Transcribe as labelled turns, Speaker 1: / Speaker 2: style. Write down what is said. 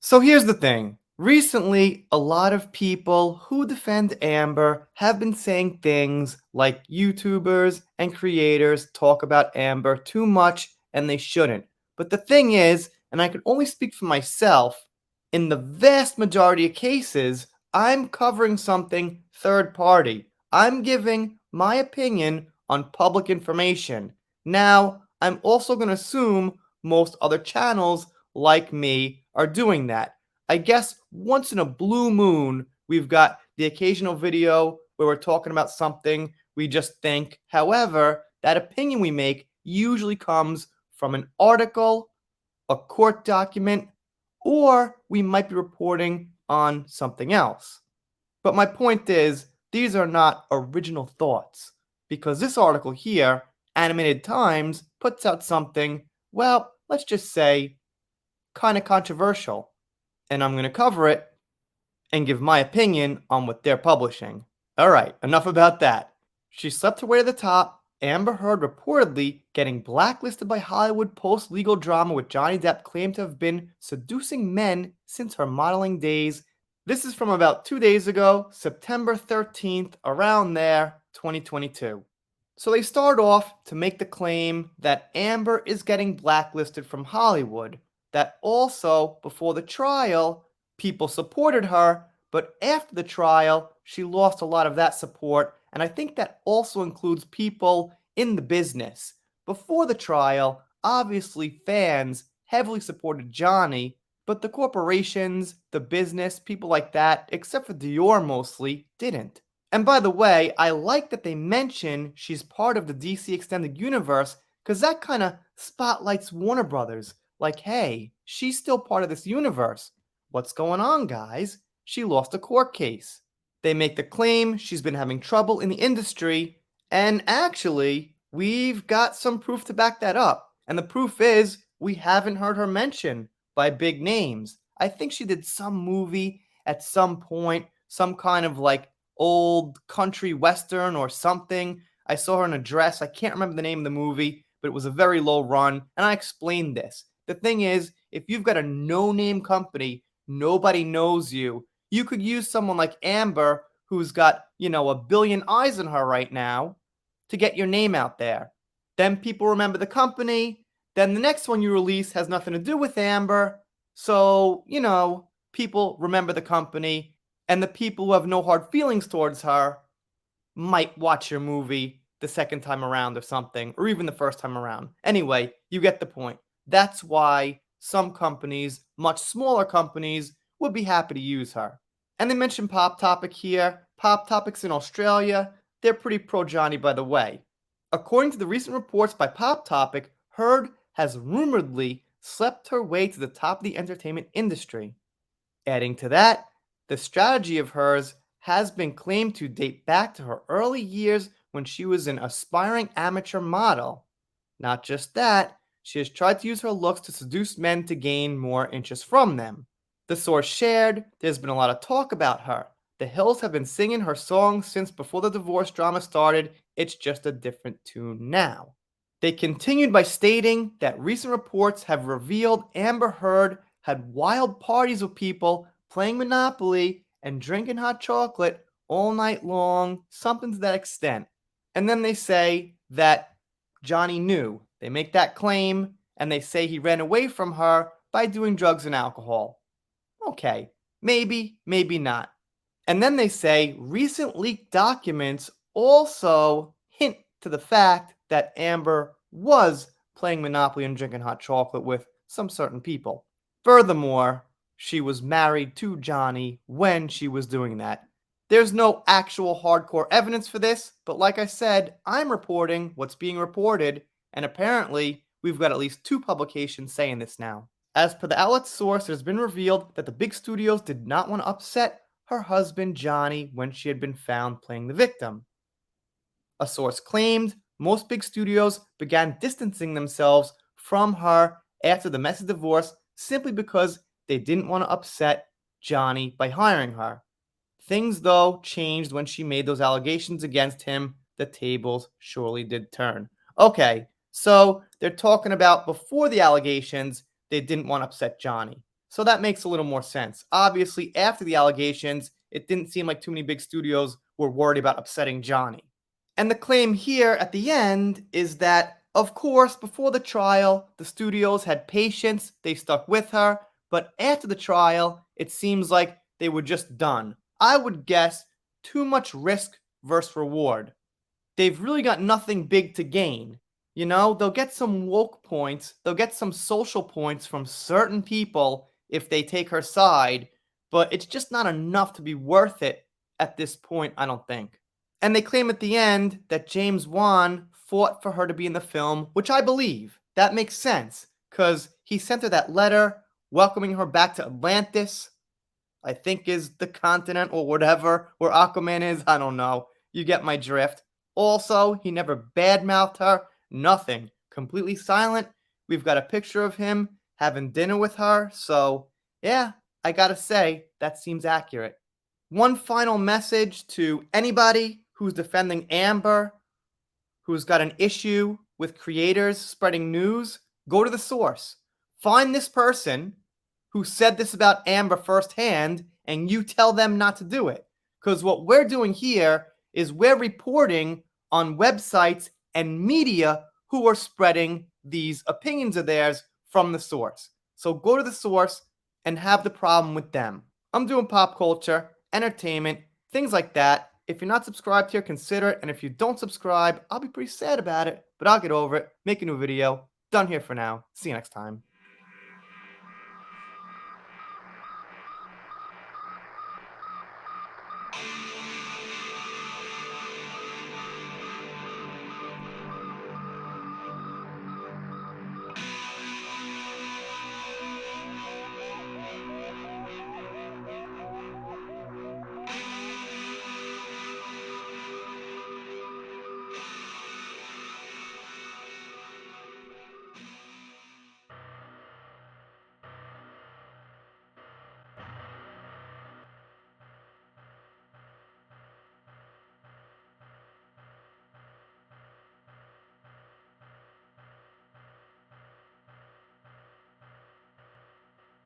Speaker 1: So here's the thing. Recently, a lot of people who defend Amber have been saying things like YouTubers and creators talk about Amber too much and they shouldn't. But the thing is, and I can only speak for myself, in the vast majority of cases, I'm covering something third party. I'm giving my opinion on public information. Now, I'm also going to assume most other channels like me are doing that. I guess once in a blue moon, we've got the occasional video where we're talking about something we just think. However, that opinion we make usually comes from an article, a court document, or we might be reporting on something else. But my point is, these are not original thoughts, because this article here, Animated Times, puts out something, well, let's just say, kind of controversial, and I'm going to cover it and give my opinion on what they're publishing. Alright, enough about that. She slept her way to the top. Amber Heard reportedly getting blacklisted by Hollywood post legal drama with Johnny Depp claimed to have been seducing men since her modeling days. This is from about 2 days ago, September 13th, around there, 2022. So they start off to make the claim that Amber is getting blacklisted from Hollywood, that also, before the trial, people supported her, but after the trial, she lost a lot of that support, and I think that also includes people in the business. Before the trial, obviously fans heavily supported Johnny, but the corporations, the business, people like that, except for Dior mostly, didn't. And by the way, I like that they mention she's part of the DC Extended Universe, because that kind of spotlights Warner Brothers. Like, hey, she's still part of this universe. What's going on, guys? She lost a court case. They make the claim she's been having trouble in the industry, and actually, we've got some proof to back that up. And the proof is we haven't heard her mentioned by big names. I think she did some movie at some point, some kind of like old country western or something. I saw her in a dress. I can't remember the name of the movie, but it was a very low run. And I explained this. The thing is, if you've got a no name company, nobody knows you. You could use someone like Amber, who's got, a billion eyes on her right now, to get your name out there. Then people remember the company. Then the next one you release has nothing to do with Amber. So, people remember the company, and the people who have no hard feelings towards her might watch your movie the second time around or something, or even the first time around. Anyway, you get the point. That's why some companies, much smaller companies, would be happy to use her. And they mentioned Pop Topic here. Pop Topic's in Australia. They're pretty pro Johnny, by the way. According to the recent reports by Pop Topic, Heard has rumoredly slept her way to the top of the entertainment industry. Adding to that, the strategy of hers has been claimed to date back to her early years when she was an aspiring amateur model. Not just that, she has tried to use her looks to seduce men to gain more interest from them. The source shared, there's been a lot of talk about her. The Hills have been singing her songs since before the divorce drama started, it's just a different tune now. They continued by stating that recent reports have revealed Amber Heard had wild parties with people playing Monopoly and drinking hot chocolate all night long, something to that extent. And then they say that Johnny knew. They make that claim, and they say he ran away from her by doing drugs and alcohol. Okay, maybe, maybe not. And then they say recent leaked documents also hint to the fact that Amber was playing Monopoly and drinking hot chocolate with some certain people. Furthermore, she was married to Johnny when she was doing that. There's no actual hardcore evidence for this, but like I said, I'm reporting what's being reported, and apparently we've got at least 2 publications saying this now. As per the outlet's source, it has been revealed that the big studios did not want to upset her husband Johnny when she had been found playing the victim. A source claimed most big studios began distancing themselves from her after the messy divorce simply because they didn't want to upset Johnny by hiring her. Things, though, changed when she made those allegations against him. The tables surely did turn. Okay, so they're talking about before the allegations, they didn't want to upset Johnny. So that makes a little more sense. Obviously, after the allegations, it didn't seem like too many big studios were worried about upsetting Johnny. And the claim here at the end is that, of course, before the trial, the studios had patience, they stuck with her, but after the trial, it seems like they were just done. I would guess too much risk versus reward. They've really got nothing big to gain. You know, they'll get some woke points, they'll get some social points from certain people if they take her side, but it's just not enough to be worth it at this point, I don't think. And they claim at the end that James Wan fought for her to be in the film, which I believe. That makes sense, because he sent her that letter welcoming her back to Atlantis, I think is the continent or whatever, where Aquaman is. I don't know. You get my drift. Also, he never badmouthed her. Nothing. Completely silent. We've got a picture of him having dinner with her. So, yeah, I gotta say, that seems accurate. One final message to anybody who's defending Amber, who's got an issue with creators spreading news, go to the source. Find this person who said this about Amber firsthand, and you tell them not to do it. Because what we're doing here is we're reporting on websites and media who are spreading these opinions of theirs from the source. So go to the source and have the problem with them. I'm doing pop culture, entertainment, things like that. If you're not subscribed here, consider it. And if you don't subscribe, I'll be pretty sad about it, but I'll get over it. Make a new video. Done here for now. See you next time.